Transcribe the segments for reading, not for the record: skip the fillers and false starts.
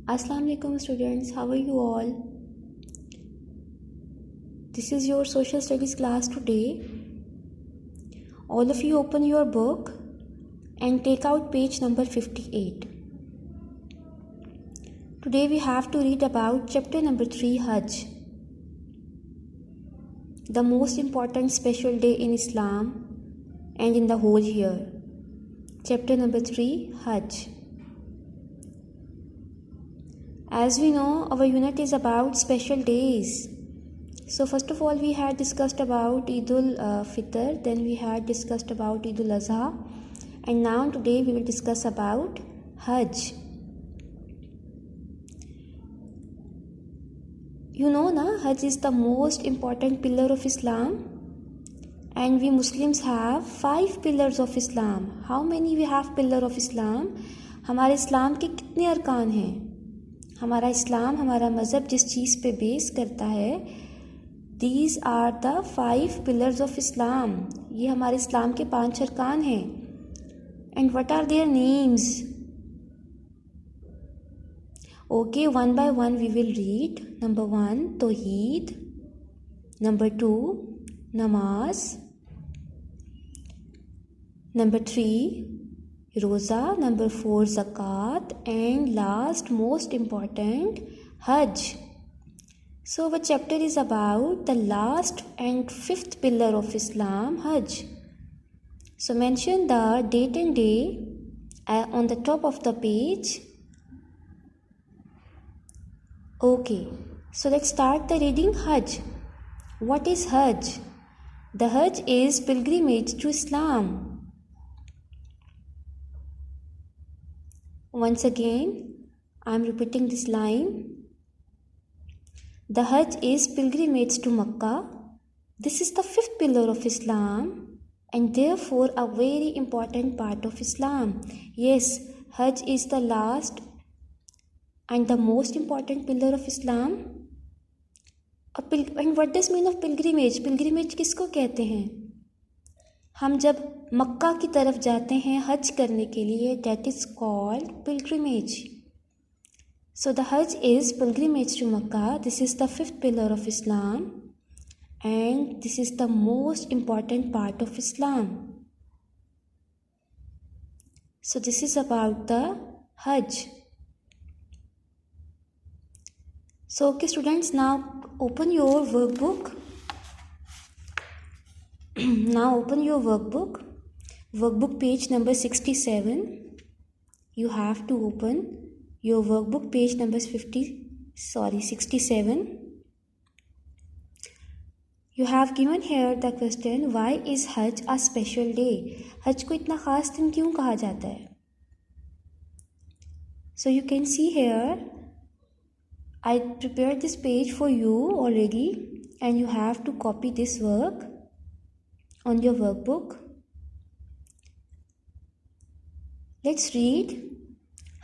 Assalamu alaikum students, how are you all? This is your social studies class today. All of you open your book and take out page number 58. Today we have to read about chapter number 3, Hajj. The most important special day in Islam and in the whole year. Chapter number 3, Hajj. As we know, our unit is about special days. So first of all, we had discussed about Eid al-Fitr, then we had discussed about Eid al-Azha, and now today we will discuss about Hajj. You know na, Hajj is the most important pillar of Islam, and we Muslims have 5 pillars of Islam. How many we have pillar of Islam? हमारे इस्लाम के कितने अरकान हैं? हमारा इस्लाम, हमारा मज़हब जिस चीज़ पे बेस करता है, These are the 5 pillars of Islam. ये हमारे इस्लाम के 5 अरकान हैं. And what are their names? Okay, one by one we will read. Number 1, Tawheed. Number 2, Namaz. Number 3, Roza. Number 4, Zakat. And last, most important, Hajj. So our chapter is about the last and 5th pillar of Islam, Hajj. So mention the date and day on the top of the page. Okay, so let's start the reading. Hajj. What is Hajj? The Hajj is pilgrimage to Islam. Once again, I am repeating this line. The Hajj is pilgrimage to Makkah. This is the 5th pillar of Islam and therefore a very important part of Islam. Yes, Hajj is the last and the most important pillar of Islam. And what does mean of pilgrimage? Pilgrimage किसको कहते हैं? हम जब मक्का की तरफ जाते हैं हज करने के लिए, that is called pilgrimage. So the Hajj is pilgrimage to Makkah. This is the 5th pillar of Islam and this is the most important part of Islam. So this is about the Hajj. So okay students, now open your workbook. Now open your workbook. Workbook page number 67. You have to open your workbook page number 67. You have given here the question, why is Hajj a special day? Hajj को इतना ख़ास दिन क्यों कहा जाता है? So you can see here, I prepared this page for you already and you have to copy this work on your workbook. Let's read.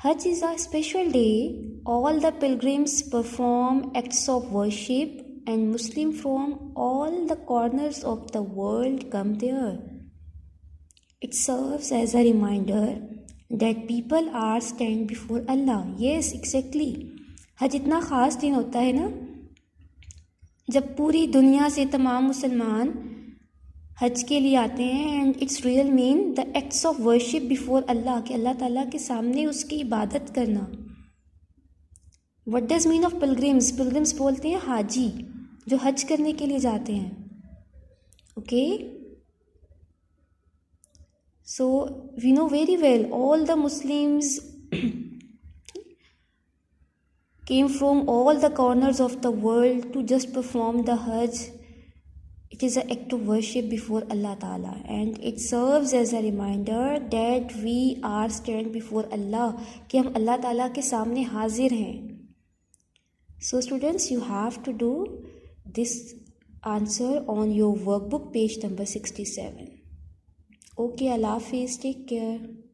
Hajj is a special day. All the pilgrims perform acts of worship and Muslims from all the corners of the world come there. It serves as a reminder that people are stand before Allah. Yes, exactly. हज इतना ख़ास दिन होता है ना, जब पूरी दुनिया से तमाम मुसलमान हज के लिए आते हैं and it's real mean the acts of worship before अल्लाह, कि अल्लाह ताला के सामने उसकी इबादत करना. What does mean of pilgrims? Pilgrims बोलते हैं हाजी, जो हज करने के लिए जाते हैं. Okay, so we know very well all the Muslims came from all the corners of the world to just perform the Hajj. It is an act of worship before Allah Ta'ala and it serves as a reminder that we are stand before Allah, कि हम अल्लाह ताला के सामने हाजिर हैं. So students, you have to do this answer on your workbook page number 67. Okay, Allah Hafiz, take care.